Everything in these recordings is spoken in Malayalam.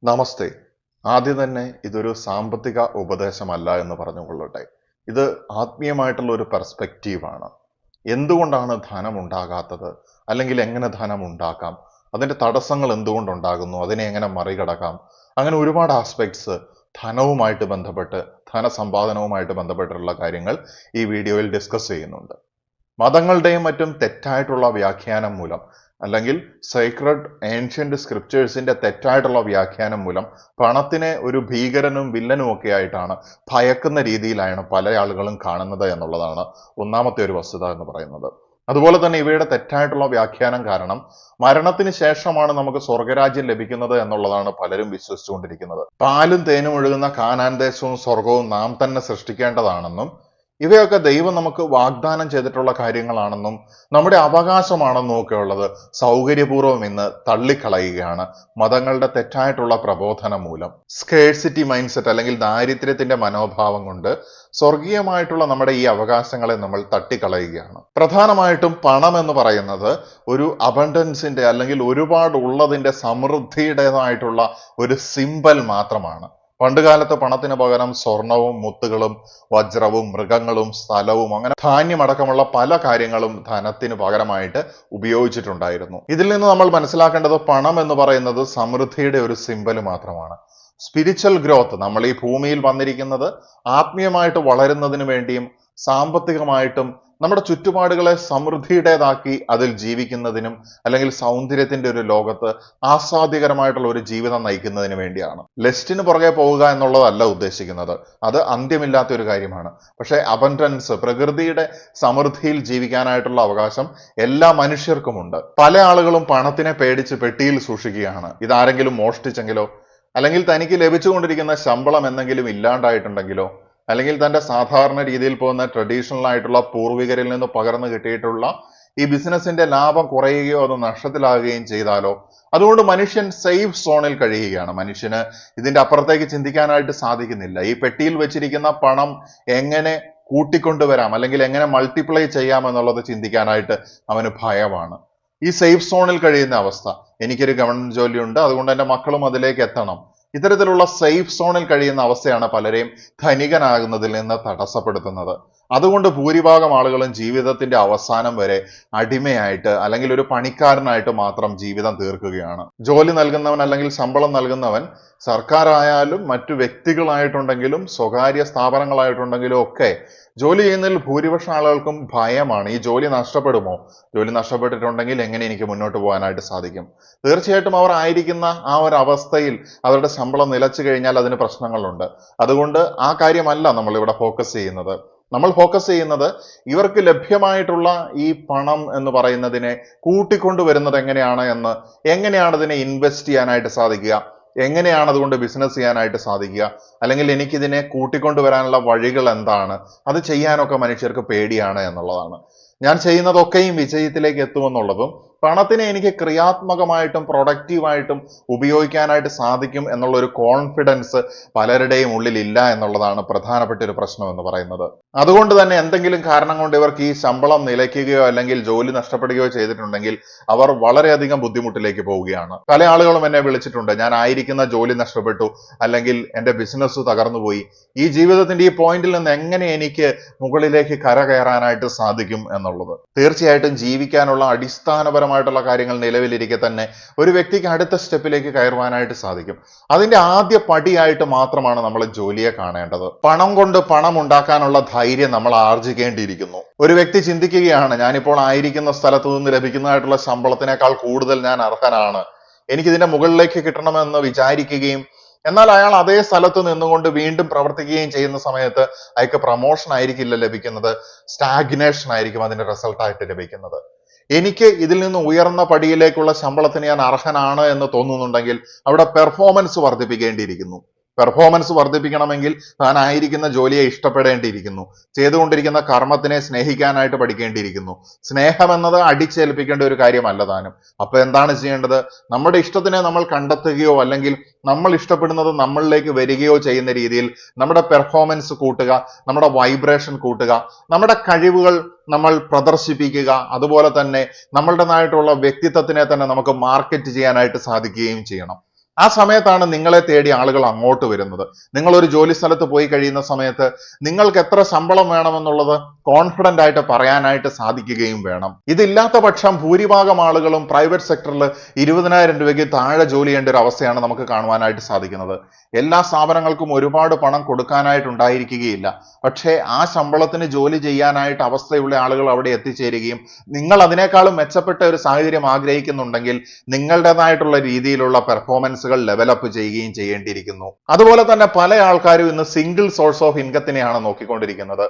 നമസ്തേ. ആദ്യം തന്നെ ഇതൊരു സാമ്പത്തിക ഉപദേശമല്ല എന്ന് പറഞ്ഞുകൊള്ളട്ടെ. ഇത് ആത്മീയമായിട്ടുള്ള ഒരു പെർസ്പെക്റ്റീവാണ്. എന്തുകൊണ്ടാണ് ധനം ഉണ്ടാകാത്തത്? അല്ലെങ്കിൽ എങ്ങനെ ധനം ഉണ്ടാക്കാം? അതിന്റെ തടസ്സങ്ങൾ എന്തുകൊണ്ടുണ്ടാകുന്നു? അതിനെ എങ്ങനെ മറികടക്കാം? അങ്ങനെ ഒരുപാട് ആസ്പെക്ട്സ് ധനവുമായിട്ട് ബന്ധപ്പെട്ട്, ധനസമ്പാദനവുമായിട്ട് ബന്ധപ്പെട്ടുള്ള കാര്യങ്ങൾ ഈ വീഡിയോയിൽ ഡിസ്കസ് ചെയ്യുന്നുണ്ട്. മതങ്ങളുടെയും മറ്റും തെറ്റായിട്ടുള്ള വ്യാഖ്യാനം മൂലം, അല്ലെങ്കിൽ സേക്രഡ് ഏൻഷ്യന്റ് സ്ക്രിപ്റ്റേഴ്സിന്റെ തെറ്റായിട്ടുള്ള വ്യാഖ്യാനം മൂലം പണത്തിനെ ഒരു ഭീകരനും വില്ലനും ഒക്കെ ആയിട്ടാണ് ഭയക്കുന്ന രീതിയിലാണ് പല ആളുകളും കാണുന്നത് എന്നുള്ളതാണ് ഒന്നാമത്തെ ഒരു വസ്തുത എന്ന് പറയുന്നത്. അതുപോലെ തന്നെ ഇവയുടെ തെറ്റായിട്ടുള്ള വ്യാഖ്യാനം കാരണം മരണത്തിന് ശേഷമാണ് നമുക്ക് സ്വർഗരാജ്യം ലഭിക്കുന്നത് എന്നുള്ളതാണ് പലരും വിശ്വസിച്ചുകൊണ്ടിരിക്കുന്നത്. പാലും തേനും ഒഴുകുന്ന കാനാൻ ദേശവും സ്വർഗവും നാം തന്നെ സൃഷ്ടിക്കേണ്ടതാണെന്നും ഇവയൊക്കെ ദൈവം നമുക്ക് വാഗ്ദാനം ചെയ്തിട്ടുള്ള കാര്യങ്ങളാണെന്നും നമ്മുടെ അവകാശമാണെന്നും ഒക്കെ ഉള്ളത് സൗകര്യപൂർവ്വം ഇന്ന് തള്ളിക്കളയുകയാണ് മതങ്ങളുടെ തെറ്റായിട്ടുള്ള പ്രബോധനം മൂലം. സ്കേഴ്സിറ്റി മൈൻഡ് സെറ്റ് അല്ലെങ്കിൽ ദാരിദ്ര്യത്തിന്റെ മനോഭാവം കൊണ്ട് സ്വർഗീയമായിട്ടുള്ള നമ്മുടെ ഈ അവകാശങ്ങളെ നമ്മൾ തട്ടിക്കളയുകയാണ്. പ്രധാനമായിട്ടും പണം എന്ന് പറയുന്നത് ഒരു അബണ്ടൻസിന്റെ അല്ലെങ്കിൽ ഒരുപാട് ഉള്ളതിന്റെ സമൃദ്ധിയുടേതായിട്ടുള്ള ഒരു സിമ്പൽ മാത്രമാണ്. പണ്ടുകാലത്ത് പണത്തിന് പകരം സ്വർണവും മുത്തുകളും വജ്രവും മൃഗങ്ങളും സ്ഥലവും അങ്ങനെ ധാന്യമടക്കമുള്ള പല കാര്യങ്ങളും ധനത്തിന് പകരമായിട്ട് ഉപയോഗിച്ചിട്ടുണ്ടായിരുന്നു. ഇതിൽ നിന്ന് നമ്മൾ മനസ്സിലാക്കേണ്ടത് പണം എന്ന് പറയുന്നത് സമൃദ്ധിയുടെ ഒരു സിമ്പൽ മാത്രമാണ്. സ്പിരിച്വൽ ഗ്രോത്ത്, നമ്മൾ ഈ ഭൂമിയിൽ വന്നിരിക്കുന്നത് ആത്മീയമായിട്ട് വളരുന്നതിന് വേണ്ടിയും സാമ്പത്തികമായിട്ടും നമ്മുടെ ചുറ്റുപാടുകളെ സമൃദ്ധിയുടേതാക്കി അതിൽ ജീവിക്കുന്നതിനും അല്ലെങ്കിൽ സൗന്ദര്യത്തിന്റെ ഒരു ലോകത്ത് ആസ്വാദ്യകരമായിട്ടുള്ള ഒരു ജീവിതം നയിക്കുന്നതിന് വേണ്ടിയാണ്. ലെസ്റ്റിന് പുറകെ പോവുക എന്നുള്ളതല്ല ഉദ്ദേശിക്കുന്നത്. അത് അന്ത്യമില്ലാത്ത ഒരു കാര്യമാണ്. പക്ഷെ അബൻഡൻസ്, പ്രകൃതിയുടെ സമൃദ്ധിയിൽ ജീവിക്കാനായിട്ടുള്ള അവകാശം എല്ലാ മനുഷ്യർക്കുമുണ്ട്. പല ആളുകളും പണത്തിനെ പേടിച്ച് പെട്ടിയിൽ സൂക്ഷിക്കുകയാണ്. ഇതാരെങ്കിലും മോഷ്ടിച്ചെങ്കിലോ, അല്ലെങ്കിൽ തനിക്ക് ലഭിച്ചുകൊണ്ടിരിക്കുന്ന ശമ്പളം എന്തെങ്കിലും ഇല്ലാണ്ടായിട്ടുണ്ടെങ്കിലോ, അല്ലെങ്കിൽ തന്റെ സാധാരണ രീതിയിൽ പോകുന്ന ട്രഡീഷണൽ ആയിട്ടുള്ള പൂർവികരിൽ നിന്ന് പകർന്നു കിട്ടിയിട്ടുള്ള ഈ ബിസിനസിന്റെ ലാഭം കുറയുകയോ അത് നഷ്ടത്തിലാകുകയും ചെയ്താലോ, അതുകൊണ്ട് മനുഷ്യൻ സേഫ് സോണിൽ കഴിയുകയാണ്. മനുഷ്യന് ഇതിന്റെ അപ്പുറത്തേക്ക് ചിന്തിക്കാനായിട്ട് സാധിക്കുന്നില്ല. ഈ പെട്ടിയിൽ വെച്ചിരിക്കുന്ന പണം എങ്ങനെ കൂട്ടിക്കൊണ്ടുവരാം അല്ലെങ്കിൽ എങ്ങനെ മൾട്ടിപ്ലൈ ചെയ്യാം എന്നുള്ളത് ചിന്തിക്കാനായിട്ട് അവന് ഭയമാണ്. ഈ സേഫ് സോണിൽ കഴിയുന്ന അവസ്ഥ, എനിക്കൊരു ഗവൺമെന്റ് ജോലിയുണ്ട്, അതുകൊണ്ട് എൻ്റെ മക്കളും അതിലേക്ക് എത്തണം, ഇത്തരത്തിലുള്ള സേഫ് സോണിൽ കഴിയുന്ന അവസ്ഥയാണ് പലരെയും ധനികനാകുന്നതിൽ നിന്ന് തടസ്സപ്പെടുത്തുന്നത്. അതുകൊണ്ട് ഭൂരിഭാഗം ആളുകളും ജീവിതത്തിന്റെ അവസാനം വരെ അടിമയായിട്ട് അല്ലെങ്കിൽ ഒരു പണിക്കാരനായിട്ട് മാത്രം ജീവിതം തീർക്കുകയാണ്. ജോലി നൽകുന്നവൻ അല്ലെങ്കിൽ ശമ്പളം നൽകുന്നവൻ സർക്കാരായാലും മറ്റു വ്യക്തികളായിട്ടുണ്ടെങ്കിലും സ്വകാര്യ സ്ഥാപനങ്ങളായിട്ടുണ്ടെങ്കിലും ഒക്കെ ജോലി ചെയ്യുന്നതിൽ ഭൂരിപക്ഷം ആളുകൾക്കും ഭയമാണ്. ഈ ജോലി നഷ്ടപ്പെടുമോ? ജോലി നഷ്ടപ്പെട്ടിട്ടുണ്ടെങ്കിൽ എങ്ങനെ എനിക്ക് മുന്നോട്ട് പോകാനായിട്ട് സാധിക്കും? തീർച്ചയായിട്ടും അവർ ആയിരിക്കുന്ന ആ ഒരു അവസ്ഥയിൽ അവരുടെ ശമ്പളം നിലച്ചു കഴിഞ്ഞാൽ അതിന് പ്രശ്നങ്ങളുണ്ട്. അതുകൊണ്ട് ആ കാര്യമല്ല നമ്മൾ ഇവിടെ ഫോക്കസ് ചെയ്യുന്നത്. നമ്മൾ ഫോക്കസ് ചെയ്യുന്നത് ഇവർക്ക് ലഭ്യമായിട്ടുള്ള ഈ പണം എന്ന് പറയുന്നതിനെ കൂട്ടിക്കൊണ്ടുവരുന്നത് എങ്ങനെയാണ് ഇതിനെ ഇൻവെസ്റ്റ് ചെയ്യാനായിട്ട് സാധിക്കുക, എങ്ങനെയാണ് അതുകൊണ്ട് ബിസിനസ് ചെയ്യാനായിട്ട് സാധിക്കുക, അല്ലെങ്കിൽ എനിക്കിതിനെ കൂട്ടിക്കൊണ്ടുവരാനുള്ള വഴികൾ എന്താണ്, അത് ചെയ്യാനൊക്കെ മനുഷ്യർക്ക് പേടിയാണ് എന്നുള്ളതാണ്. ഞാൻ ചെയ്യുന്നതൊക്കെയും വിജയത്തിലേക്ക് എത്തുമെന്നുള്ളതും പണത്തിനെ എനിക്ക് ക്രിയാത്മകമായിട്ടും പ്രൊഡക്റ്റീവായിട്ടും ഉപയോഗിക്കാനായിട്ട് സാധിക്കും എന്നുള്ള ഒരു കോൺഫിഡൻസ് പലരുടെയും ഉള്ളിൽ ഇല്ല എന്നുള്ളതാണ് പ്രധാനപ്പെട്ട ഒരു പ്രശ്നം എന്ന് പറയുന്നത്. അതുകൊണ്ട് തന്നെ എന്തെങ്കിലും കാരണം കൊണ്ട് ഇവർക്ക് ഈ ശമ്പളം നിലയ്ക്കുകയോ അല്ലെങ്കിൽ ജോലി നഷ്ടപ്പെടുകയോ ചെയ്തിട്ടുണ്ടെങ്കിൽ അവർ വളരെയധികം ബുദ്ധിമുട്ടിലേക്ക് പോവുകയാണ്. പല ആളുകളും എന്നെ വിളിച്ചിട്ടുണ്ട്, ഞാൻ ആയിരിക്കുന്ന ജോലി നഷ്ടപ്പെട്ടു, അല്ലെങ്കിൽ എൻ്റെ ബിസിനസ് തകർന്നുപോയി, ഈ ജീവിതത്തിന്റെ ഈ പോയിന്റിൽ നിന്ന് എങ്ങനെ എനിക്ക് മുകളിലേക്ക് കരകയറാനായിട്ട് സാധിക്കും എന്നുള്ളത്. തീർച്ചയായിട്ടും ജീവിക്കാനുള്ള അടിസ്ഥാനപരമായിട്ടുള്ള കാര്യങ്ങൾ നിലവിലിരിക്കെ തന്നെ ഒരു വ്യക്തിക്ക് അടുത്ത സ്റ്റെപ്പിലേക്ക് കയറുവാനായിട്ട് സാധിക്കും. അതിന്റെ ആദ്യ പടിയായിട്ട് മാത്രമാണ് നമ്മൾ ജോലിയെ കാണേണ്ടത്. പണം കൊണ്ട് പണം ഉണ്ടാക്കാനുള്ള ധൈര്യം നമ്മൾ ആർജിക്കേണ്ടിയിരിക്കുന്നു. ഒരു വ്യക്തി ചിന്തിക്കുകയാണ്, ഞാനിപ്പോൾ ആയിരിക്കുന്ന സ്ഥലത്തു നിന്ന് ലഭിക്കുന്നതായിട്ടുള്ള ശമ്പളത്തിനേക്കാൾ കൂടുതൽ ഞാൻ അർഹനാണ്, എനിക്കിതിന്റെ മുകളിലേക്ക് കിട്ടണമെന്ന് വിചാരിക്കുകയും എന്നാൽ അയാൾ അതേ സ്ഥലത്ത് നിന്നുകൊണ്ട് വീണ്ടും പ്രവർത്തിക്കുകയും ചെയ്യുന്ന സമയത്ത് അയാൾക്ക് പ്രൊമോഷൻ ആയിരിക്കില്ല ലഭിക്കുന്നത്, സ്റ്റാഗ്നേഷൻ ആയിരിക്കും അതിന്റെ റിസൾട്ടായിട്ട് ലഭിക്കുന്നത്. എനിക്ക് ഇതിൽ നിന്ന് ഉയർന്ന പടിയിലേക്കുള്ള ശമ്പളത്തിന് ഞാൻ അർഹനാണ് എന്ന് തോന്നുന്നുണ്ടെങ്കിൽ അവിടെ പെർഫോമൻസ് വർദ്ധിപ്പിക്കേണ്ടിയിരിക്കുന്നു. പെർഫോമൻസ് വർദ്ധിപ്പിക്കണമെങ്കിൽ താൻ ആയിരിക്കുന്ന ജോലിയെ ഇഷ്ടപ്പെടേണ്ടിയിരിക്കുന്നു. ചെയ്തുകൊണ്ടിരിക്കുന്ന കർമ്മത്തിനെ സ്നേഹിക്കാനായിട്ട് പഠിക്കേണ്ടിയിരിക്കുന്നു. സ്നേഹം എന്നത് അടിച്ചേൽപ്പിക്കേണ്ട ഒരു കാര്യമല്ല താനും. അപ്പൊ എന്താണ് ചെയ്യേണ്ടത്? നമ്മുടെ ഇഷ്ടത്തിനെ നമ്മൾ കണ്ടെത്തുകയോ അല്ലെങ്കിൽ നമ്മൾ ഇഷ്ടപ്പെടുന്നത് നമ്മളിലേക്ക് വരികയോ ചെയ്യുന്ന രീതിയിൽ നമ്മുടെ പെർഫോമൻസ് കൂട്ടുക, നമ്മുടെ വൈബ്രേഷൻ കൂട്ടുക, നമ്മുടെ കഴിവുകൾ നമ്മൾ പ്രദർശിപ്പിക്കുക, അതുപോലെ തന്നെ നമ്മളുടേതായിട്ടുള്ള വ്യക്തിത്വത്തിനെ തന്നെ നമുക്ക് മാർക്കറ്റ് ചെയ്യാനായിട്ട് സാധിക്കുകയും ചെയ്യണം. ആ സമയത്താണ് നിങ്ങളെ തേടി ആളുകൾ അങ്ങോട്ട് വരുന്നത്. നിങ്ങൾ ഒരു ജോലി സ്ഥലത്ത് പോയി കഴിയുന്ന സമയത്ത് നിങ്ങൾക്ക് എത്ര ശമ്പളം വേണമെന്നുള്ളത് കോൺഫിഡന്റ് ആയിട്ട് പറയാനായിട്ട് സാധിക്കുകയും വേണം. ഇതില്ലാത്ത പക്ഷം ഭൂരിഭാഗം ആളുകളും പ്രൈവറ്റ് സെക്ടറിൽ 20,000 രൂപയ്ക്ക് താഴെ ജോലി ചെയ്യേണ്ട ഒരു അവസ്ഥയാണ് നമുക്ക് കാണുവാനായിട്ട് സാധിക്കുന്നത്. എല്ലാ സ്ഥാപനങ്ങൾക്കും ഒരുപാട് പണം കൊടുക്കാനായിട്ടുണ്ടായിരിക്കുകയില്ല. പക്ഷേ ആ ശമ്പളത്തിന് ജോലി ചെയ്യാനായിട്ട് അവസ്ഥയുള്ള ആളുകൾ അവിടെ എത്തിച്ചേരുകയും നിങ്ങൾ അതിനേക്കാളും മെച്ചപ്പെട്ട ഒരു സാഹചര്യം ആഗ്രഹിക്കുന്നുണ്ടെങ്കിൽ നിങ്ങളുടേതായിട്ടുള്ള രീതിയിലുള്ള പെർഫോമൻസുകൾ ലെവലപ്പ് ചെയ്യുകയും ചെയ്യേണ്ടിയിരിക്കുന്നു. അതുപോലെ തന്നെ പല ആൾക്കാരും ഇന്ന് സിംഗിൾ സോഴ്സ് ഓഫ് ഇൻകത്തിനെയാണ് നോക്കിക്കൊണ്ടിരിക്കുന്നത്.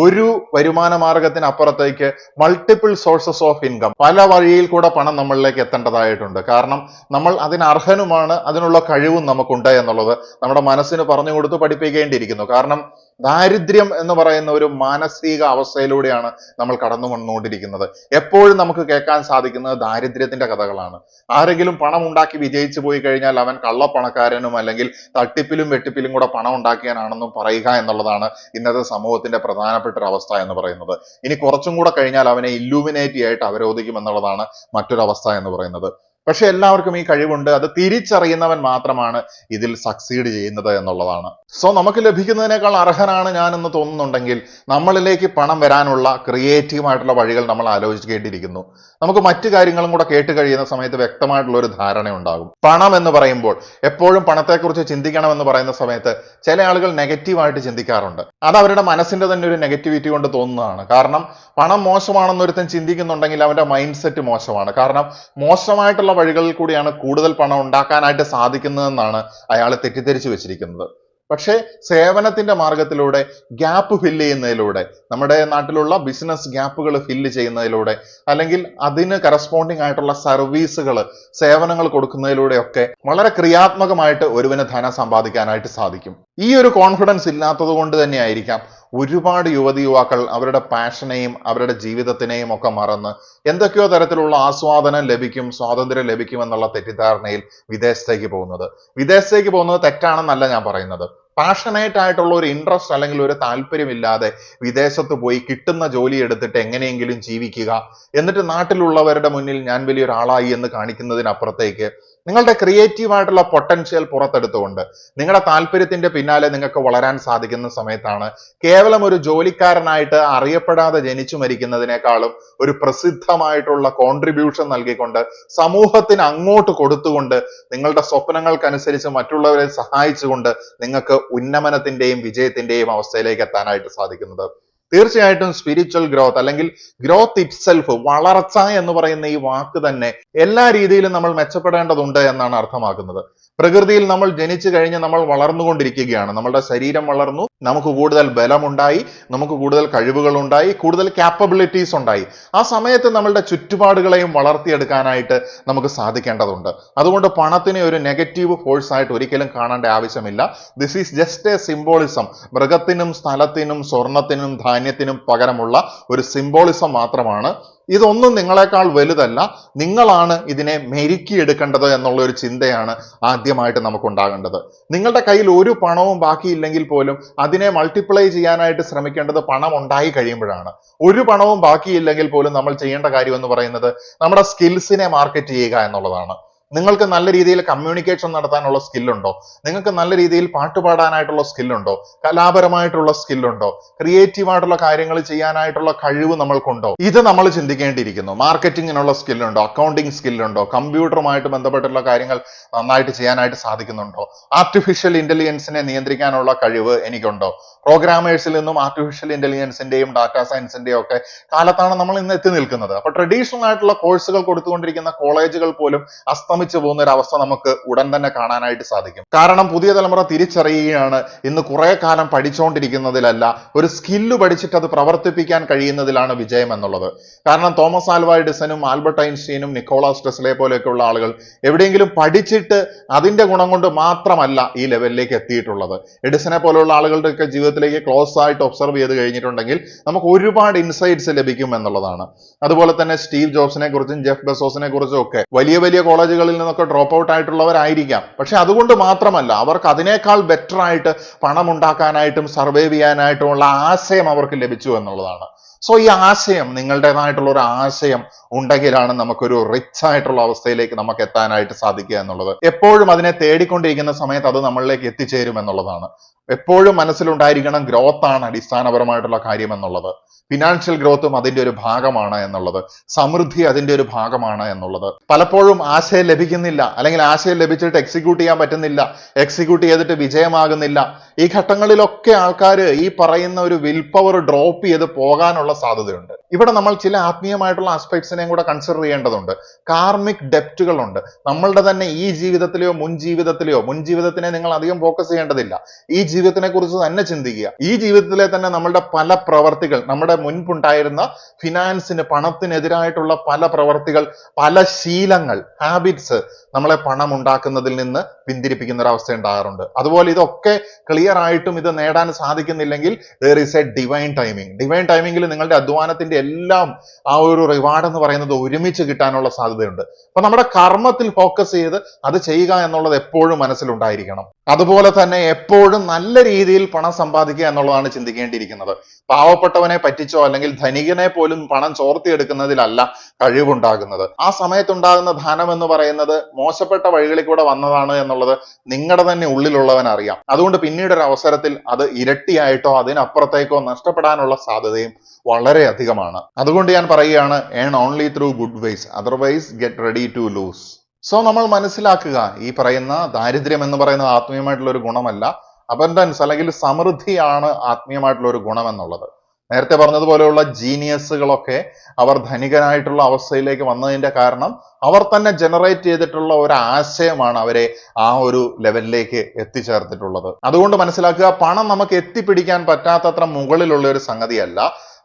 ഒരു വരുമാന മാർഗത്തിന് അപ്പുറത്തേക്ക് മൾട്ടിപ്പിൾ സോഴ്സസ് ഓഫ് ഇൻകം, പല വഴിയിൽ കൂടെ പണം നമ്മളിലേക്ക് എത്തേണ്ടതായിട്ടുണ്ട്. കാരണം നമ്മൾ അതിന് അർഹനുമാണ്, അതിനുള്ള കഴിവും നമുക്കുണ്ട് എന്നുള്ളത് നമ്മുടെ മനസ്സിന് പറഞ്ഞു കൊടുത്ത് പഠിപ്പിക്കേണ്ടിയിരിക്കുന്നു. കാരണം ദാരിദ്ര്യം എന്ന് പറയുന്ന ഒരു മാനസിക അവസ്ഥയിലൂടെയാണ് നമ്മൾ കടന്നു വന്നുകൊണ്ടിരിക്കുന്നത്. എപ്പോഴും നമുക്ക് കേൾക്കാൻ സാധിക്കുന്നത് ദാരിദ്ര്യത്തിന്റെ കഥകളാണ്. ആരെങ്കിലും പണം ഉണ്ടാക്കി വിജയിച്ചു പോയി കഴിഞ്ഞാൽ അവൻ കള്ളപ്പണക്കാരനും അല്ലെങ്കിൽ തട്ടിപ്പിലും വെട്ടിപ്പിലും കൂടെ പണം ഉണ്ടാക്കിയാനാണെന്നും പറയുക എന്നുള്ളതാണ് ഇന്നത്തെ സമൂഹത്തിന്റെ പ്രധാനപ്പെട്ട ഒരു അവസ്ഥ എന്ന് പറയുന്നത്. ഇനി കുറച്ചും കൂടെ കഴിഞ്ഞാൽ അവനെ ഇല്ലൂമിനേറ്റി ആയിട്ട് അവരോധിക്കും എന്നുള്ളതാണ് മറ്റൊരവസ്ഥ എന്ന് പറയുന്നത്. പക്ഷെ എല്ലാവർക്കും ഈ കഴിവുണ്ട്, അത് തിരിച്ചറിയുന്നവൻ മാത്രമാണ് ഇതിൽ സക്സീഡ് ചെയ്യുന്നത് എന്നുള്ളതാണ്. സോ നമുക്ക് ലഭിക്കുന്നതിനേക്കാൾ അർഹനാണ് ഞാൻ എന്ന് തോന്നുന്നുണ്ടെങ്കിൽ നമ്മളിലേക്ക് പണം വരാനുള്ള ക്രിയേറ്റീവ് ആയിട്ടുള്ള വഴികൾ നമ്മൾ ആലോചിക്കേണ്ടിയിരിക്കുന്നു. നമുക്ക് മറ്റു കാര്യങ്ങളും കൂടെ കേട്ട് കഴിയുന്ന സമയത്ത് വ്യക്തമായിട്ടുള്ള ഒരു ധാരണ ഉണ്ടാകും. പണം എന്ന് പറയുമ്പോൾ എപ്പോഴും പണത്തെക്കുറിച്ച് ചിന്തിക്കണം എന്ന് പറയുന്ന സമയത്ത് ചില ആളുകൾ നെഗറ്റീവായിട്ട് ചിന്തിക്കാറുണ്ട്. അത് അവരുടെ മനസ്സിന്റെ തന്നെ ഒരു നെഗറ്റിവിറ്റി കൊണ്ട് തോന്നുന്നതാണ്. കാരണം പണം മോശമാണെന്ന് ഒരുത്തൻ ചിന്തിക്കുന്നുണ്ടെങ്കിൽ അവന്റെ മൈൻഡ് സെറ്റ് മോശമാണ്. കാരണം മോശമായിട്ടുള്ള വഴികളിൽ കൂടിയാണ് കൂടുതൽ പണം ഉണ്ടാക്കാനായിട്ട് സാധിക്കുന്നതെന്നാണ് അയാൾ തെറ്റിദ്ധരിച്ചു വെച്ചിരിക്കുന്നത്. പക്ഷേ സേവനത്തിന്റെ മാർഗത്തിലൂടെ ഗ്യാപ്പ് ഫില്ല് ചെയ്യുന്നതിലൂടെ, നമ്മുടെ നാട്ടിലുള്ള ബിസിനസ് ഗ്യാപ്പുകൾ ഫില്ല് ചെയ്യുന്നതിലൂടെ, അല്ലെങ്കിൽ അതിന് കറസ്പോണ്ടിങ് ആയിട്ടുള്ള സർവീസുകൾ, സേവനങ്ങൾ കൊടുക്കുന്നതിലൂടെയൊക്കെ വളരെ ക്രിയാത്മകമായിട്ട് ഒരുവന് ധനം സമ്പാദിക്കാനായിട്ട് സാധിക്കും. ഈ ഒരു കോൺഫിഡൻസ് ഇല്ലാത്തത് കൊണ്ട് തന്നെയായിരിക്കാം ഒരുപാട് യുവതിയുവാക്കൾ അവരുടെ പാഷനെയും അവരുടെ ജീവിതത്തിനെയും ഒക്കെ മറന്ന് എന്തൊക്കെയോ തരത്തിലുള്ള ആസ്വാദനം ലഭിക്കും, സ്വാതന്ത്ര്യം ലഭിക്കും എന്നുള്ള തെറ്റിദ്ധാരണയിൽ വിദേശത്തേക്ക് പോകുന്നത് തെറ്റാണെന്നല്ല ഞാൻ പറയുന്നത്. പാഷനേറ്റ് ആയിട്ടുള്ള ഒരു ഇൻട്രസ്റ്റ് അല്ലെങ്കിൽ ഒരു താല്പര്യമില്ലാതെ വിദേശത്ത് പോയി കിട്ടുന്ന ജോലി എടുത്തിട്ട് എങ്ങനെയെങ്കിലും ജീവിക്കുക, എന്നിട്ട് നാട്ടിലുള്ളവരുടെ മുന്നിൽ ഞാൻ വലിയൊരാളായി എന്ന് കാണിക്കുന്നതിനപ്പുറത്തേക്ക് നിങ്ങളുടെ ക്രിയേറ്റീവ് ആയിട്ടുള്ള പൊട്ടൻഷ്യൽ പുറത്തെടുത്തുകൊണ്ട് നിങ്ങളുടെ താല്പര്യത്തിന്റെ പിന്നാലെ നിങ്ങൾക്ക് വളരാൻ സാധിക്കുന്ന സമയത്താണ് കേവലം ഒരു ജോലിക്കാരനായിട്ട് അറിയപ്പെടാതെ ജനിച്ചു മരിക്കുന്നതിനേക്കാളും ഒരു പ്രസിദ്ധമായിട്ടുള്ള കോൺട്രിബ്യൂഷൻ നൽകിക്കൊണ്ട് സമൂഹത്തിന് അങ്ങോട്ട് കൊടുത്തുകൊണ്ട് നിങ്ങളുടെ സ്വപ്നങ്ങൾക്കനുസരിച്ച് മറ്റുള്ളവരെ സഹായിച്ചുകൊണ്ട് നിങ്ങൾക്ക് ഉന്നമനത്തിന്റെയും വിജയത്തിന്റെയും അവസ്ഥയിലേക്ക് എത്താനായിട്ട് സാധിക്കുന്നത്. തീർച്ചയായിട്ടും സ്പിരിച്വൽ ഗ്രോത്ത് അല്ലെങ്കിൽ ഗ്രോത്ത് ഇറ്റ്സെൽഫ്, വളർച്ച എന്ന് പറയുന്ന ഈ വാക്ക് തന്നെ എല്ലാ രീതിയിലും നമ്മൾ മെച്ചപ്പെടേണ്ടതുണ്ട് എന്നാണ് അർത്ഥമാക്കുന്നത്. പ്രകൃതിയിൽ നമ്മൾ ജനിച്ചു കഴിഞ്ഞ് നമ്മൾ വളർന്നുകൊണ്ടിരിക്കുകയാണ്. നമ്മളുടെ ശരീരം വളർന്നു, നമുക്ക് കൂടുതൽ ബലമുണ്ടായി, നമുക്ക് കൂടുതൽ കഴിവുകൾ ഉണ്ടായി, കൂടുതൽ ക്യാപ്പബിലിറ്റീസ് ഉണ്ടായി. ആ സമയത്ത് നമ്മളുടെ ചുറ്റുപാടുകളെയും വളർത്തിയെടുക്കാനായിട്ട് നമുക്ക് സാധിക്കേണ്ടതുണ്ട്. അതുകൊണ്ട് പണത്തിനെ ഒരു നെഗറ്റീവ് ഫോഴ്സ് ആയിട്ട് ഒരിക്കലും കാണേണ്ട ആവശ്യമില്ല. This is just a symbolism. മൃഗത്തിനും സ്ഥലത്തിനും സ്വർണത്തിനും ധാന്യത്തിനും പകരമുള്ള ഒരു സിംബോളിസം മാത്രമാണ്. ഇതൊന്നും നിങ്ങളെക്കാൾ വലുതല്ല, നിങ്ങളാണ് ഇതിനെ മെരുക്കിയെടുക്കേണ്ടത് എന്നുള്ള ഒരു ചിന്തയാണ് ആദ്യമായിട്ട് നമുക്കുണ്ടാകേണ്ടത്. നിങ്ങളുടെ കയ്യിൽ ഒരു പണവും ബാക്കിയില്ലെങ്കിൽ പോലും അതിനെ മൾട്ടിപ്ലൈ ചെയ്യാനായിട്ട് ശ്രമിക്കേണ്ടത് പണം ഉണ്ടായി കഴിയുമ്പോഴാണ്. ഒരു പണവും ബാക്കിയില്ലെങ്കിൽ പോലും നമ്മൾ ചെയ്യേണ്ട കാര്യം എന്ന് പറയുന്നത് നമ്മുടെ സ്കിൽസിനെ മാർക്കറ്റ് ചെയ്യുക എന്നുള്ളതാണ്. നിങ്ങൾക്ക് നല്ല രീതിയിൽ കമ്മ്യൂണിക്കേഷൻ നടത്താനുള്ള സ്കില്ലുണ്ടോ? നിങ്ങൾക്ക് നല്ല രീതിയിൽ പാട്ടുപാടാനായിട്ടുള്ള സ്കില്ലുണ്ടോ? കലാപരമായിട്ടുള്ള സ്കില്ലുണ്ടോ? ക്രിയേറ്റീവ് ആയിട്ടുള്ള കാര്യങ്ങൾ ചെയ്യാനായിട്ടുള്ള കഴിവ് നമ്മൾക്കുണ്ടോ? ഇത് നമ്മൾ ചിന്തിക്കേണ്ടിയിരിക്കുന്നു. മാർക്കറ്റിങ്ങിനുള്ള സ്കില്ലുണ്ടോ? അക്കൗണ്ടിങ് സ്കില്ലുണ്ടോ? കമ്പ്യൂട്ടറുമായിട്ട് ബന്ധപ്പെട്ടുള്ള കാര്യങ്ങൾ നന്നായിട്ട് ചെയ്യാനായിട്ട് സാധിക്കുന്നുണ്ടോ? ആർട്ടിഫിഷ്യൽ ഇന്റലിജൻസിനെ നിയന്ത്രിക്കാനുള്ള കഴിവ് എനിക്കുണ്ടോ? പ്രോഗ്രാമേഴ്സിൽ നിന്നും ആർട്ടിഫിഷ്യൽ ഇന്റലിജൻസിന്റെയും ഡാറ്റാ സയൻസിന്റെയും ഒക്കെ കാലത്താണ് നമ്മൾ ഇന്ന് എത്തി നിൽക്കുന്നത്. അപ്പൊ ട്രഡീഷണൽ ആയിട്ടുള്ള കോഴ്സുകൾ കൊടുത്തുകൊണ്ടിരിക്കുന്ന കോളേജുകൾ പോലും അസ്തമിച്ചു പോകുന്ന ഒരു അവസ്ഥ നമുക്ക് ഉടൻ തന്നെ കാണാനായിട്ട് സാധിക്കും. കാരണം പുതിയ തലമുറ തിരിച്ചറിയുകയാണ് ഇന്ന് കുറെ കാലം പഠിച്ചുകൊണ്ടിരിക്കുന്നതിലല്ല, ഒരു സ്കില്ല് പഠിച്ചിട്ട് അത് പ്രവർത്തിപ്പിക്കാൻ കഴിയുന്നതിലാണ് വിജയം എന്നുള്ളത്. കാരണം തോമസ് ആൽവ എഡിസനും ആൽബർട്ട് ഐൻസ്റ്റീനും നിക്കോളാസ് ടെസ്ലയെ പോലെയൊക്കെയുള്ള ആളുകൾ എവിടെയെങ്കിലും പഠിച്ചിട്ട് അതിന്റെ ഗുണം കൊണ്ട് മാത്രമല്ല ഈ ലെവലിലേക്ക് എത്തിയിട്ടുള്ളത്. എഡിസനെ പോലെയുള്ള ആളുകളുടെയൊക്കെ ജീവിതത്തിലേക്ക് ക്ലോസ് ആയിട്ട് ഒബ്സർവ് ചെയ്ത് കഴിഞ്ഞിട്ടുണ്ടെങ്കിൽ നമുക്ക് ഒരുപാട് ഇൻസൈറ്റ്സ് ലഭിക്കും എന്നുള്ളതാണ്. അതുപോലെ തന്നെ സ്റ്റീവ് ജോബ്സിനെ കുറിച്ചും ജെഫ് ബെസോസിനെ കുറിച്ചും ഒക്കെ വലിയ വലിയ കോളേജുകൾ കോളേജുകളിൽ നിന്നൊക്കെ ഡ്രോപ്പ് ഔട്ട് ആയിട്ടുള്ളവരായിരിക്കാം. പക്ഷെ അതുകൊണ്ട് മാത്രമല്ല, അവർക്ക് അതിനേക്കാൾ ബെറ്റർ ആയിട്ട് പണം ഉണ്ടാക്കാനായിട്ടും സർവൈവ് ചെയ്യാനായിട്ടുമുള്ള ആശയം അവർക്ക് ലഭിച്ചു എന്നുള്ളതാണ്. സോ ഈ ആശയം, നിങ്ങളുടേതായിട്ടുള്ള ഒരു ആശയം ഉണ്ടെങ്കിലാണ് നമുക്കൊരു റിച്ച് ആയിട്ടുള്ള അവസ്ഥയിലേക്ക് നമുക്ക് എത്താനായിട്ട് സാധിക്കുക എന്നുള്ളത്. എപ്പോഴും അതിനെ തേടിക്കൊണ്ടിരിക്കുന്ന സമയത്ത് അത് നമ്മളിലേക്ക് എത്തിച്ചേരും എന്നുള്ളതാണ്. എപ്പോഴും മനസ്സിലുണ്ടായിരിക്കണം, ഗ്രോത്ത് ആണ് അടിസ്ഥാനപരമായിട്ടുള്ള കാര്യം എന്നുള്ളത്. ഫിനാൻഷ്യൽ ഗ്രോത്തും അതിന്റെ ഒരു ഭാഗമാണ് എന്നുള്ളത്, സമൃദ്ധി അതിന്റെ ഒരു ഭാഗമാണ് എന്നുള്ളത്. പലപ്പോഴും ആശയം ലഭിക്കുന്നില്ല, അല്ലെങ്കിൽ ആശയം ലഭിച്ചിട്ട് എക്സിക്യൂട്ട് ചെയ്യാൻ പറ്റുന്നില്ല, എക്സിക്യൂട്ട് ചെയ്തിട്ട് വിജയമാകുന്നില്ല. ഈ ഘട്ടങ്ങളിലൊക്കെ ആൾക്കാർ ഈ പറയുന്ന ഒരു വിൽ പവർ ഡ്രോപ്പ് ചെയ്ത് പോകാനുള്ള സാധ്യതയുണ്ട്. ഇവിടെ നമ്മൾ ചില ആത്മീയമായിട്ടുള്ള ആസ്പെക്ട്സിനെയും കൂടെ കൺസിഡർ ചെയ്യേണ്ടതുണ്ട്. കാർമിക് ഡെപ്റ്റുകളുണ്ട് നമ്മളുടെ തന്നെ ഈ ജീവിതത്തിലെയോ മുൻ ജീവിതത്തിനെ നിങ്ങൾ അധികം ഫോക്കസ് ചെയ്യേണ്ടതില്ല. ഈ ജീവിതത്തിനെ കുറിച്ച് തന്നെ ചിന്തിക്കുക. ഈ ജീവിതത്തിലെ തന്നെ നമ്മളുടെ പല പ്രവർത്തികൾ, നമ്മുടെ മുൻപുണ്ടായിരുന്ന ഫിനാൻസിന്, പണത്തിനെതിരായിട്ടുള്ള പല പ്രവർത്തികൾ, പല ശീലങ്ങൾ, ഹാബിറ്റ്സ് നമ്മളെ പണം ഉണ്ടാക്കുന്നതിൽ നിന്ന് പിന്തിരിപ്പിക്കുന്ന ഒരു അവസ്ഥ ഉണ്ടാകാറുണ്ട്. അതുപോലെ ഇതൊക്കെ ക്ലിയർ ആയിട്ടും ഇത് നേടാൻ സാധിക്കുന്നില്ലെങ്കിൽ there is a divine timing. Divine ടൈമിംഗിൽ നിങ്ങളുടെ അധ്വാനത്തിന്റെ എല്ലാം ആ ഒരു റിവാർഡ് എന്ന് പറയുന്നത് ഒരുമിച്ച് കിട്ടാനുള്ള സാധ്യതയുണ്ട്. അപ്പൊ നമ്മുടെ കർമ്മത്തിൽ ഫോക്കസ് ചെയ്ത് അത് ചെയ്യുക എന്നുള്ളത് എപ്പോഴും മനസ്സിലുണ്ടായിരിക്കണം. അതുപോലെ തന്നെ എപ്പോഴും നല്ല രീതിയിൽ പണം സമ്പാദിക്കുക എന്നുള്ളതാണ് ചിന്തിക്കേണ്ടിയിരിക്കുന്നത്. പാവപ്പെട്ടവനെ പറ്റിച്ചോ അല്ലെങ്കിൽ ധനികനെ പോലും പണം ചോർത്തിയെടുക്കുന്നതിലല്ല കഴിവുണ്ടാകുന്നത്. ആ സമയത്തുണ്ടാകുന്ന ധനം എന്ന് പറയുന്നത് മോശപ്പെട്ട വഴികളിൽ കൂടെ വന്നതാണ് എന്നുള്ളത് നിങ്ങളുടെ തന്നെ ഉള്ളിലുള്ളവൻ അറിയാം. അതുകൊണ്ട് പിന്നീട് ഒരു അവസരത്തിൽ അത് ഇരട്ടിയായിട്ടോ അതിനപ്പുറത്തേക്കോ നഷ്ടപ്പെടാനുള്ള സാധ്യതയും വളരെ അധികമാണ്. അതുകൊണ്ട് ഞാൻ പറയുകയാണ്, earn only through good ways, otherwise get ready to lose. So നമ്മൾ മനസ്സിലാക്കുക, ഈ പറയുന്ന ദാരിദ്ര്യം എന്ന് പറയുന്നത് ആത്മീയമായിട്ടുള്ള ഒരു ഗുണമല്ല. അബൻഡൻസ് അല്ലെങ്കിൽ സമൃദ്ധിയാണ് ആത്മീയമായിട്ടുള്ള ഒരു ഗുണം എന്നുള്ളത്. നേരത്തെ പറഞ്ഞതുപോലെയുള്ള ജീനിയസുകളൊക്കെ അവർ ധനികനായിട്ടുള്ള അവസ്ഥയിലേക്ക് വന്നതിന്റെ കാരണം അവർ തന്നെ ജനറേറ്റ് ചെയ്തിട്ടുള്ള ഒരു ആശയമാണ് അവരെ ആ ഒരു ലെവലിലേക്ക് എത്തിച്ചേർത്തിട്ടുള്ളത്. അതുകൊണ്ട് മനസ്സിലാക്കുക, പണം നമുക്ക് എത്തിപ്പിടിക്കാൻ പറ്റാത്തത്ര മുകളിലുള്ള ഒരു സംഗതിയല്ല.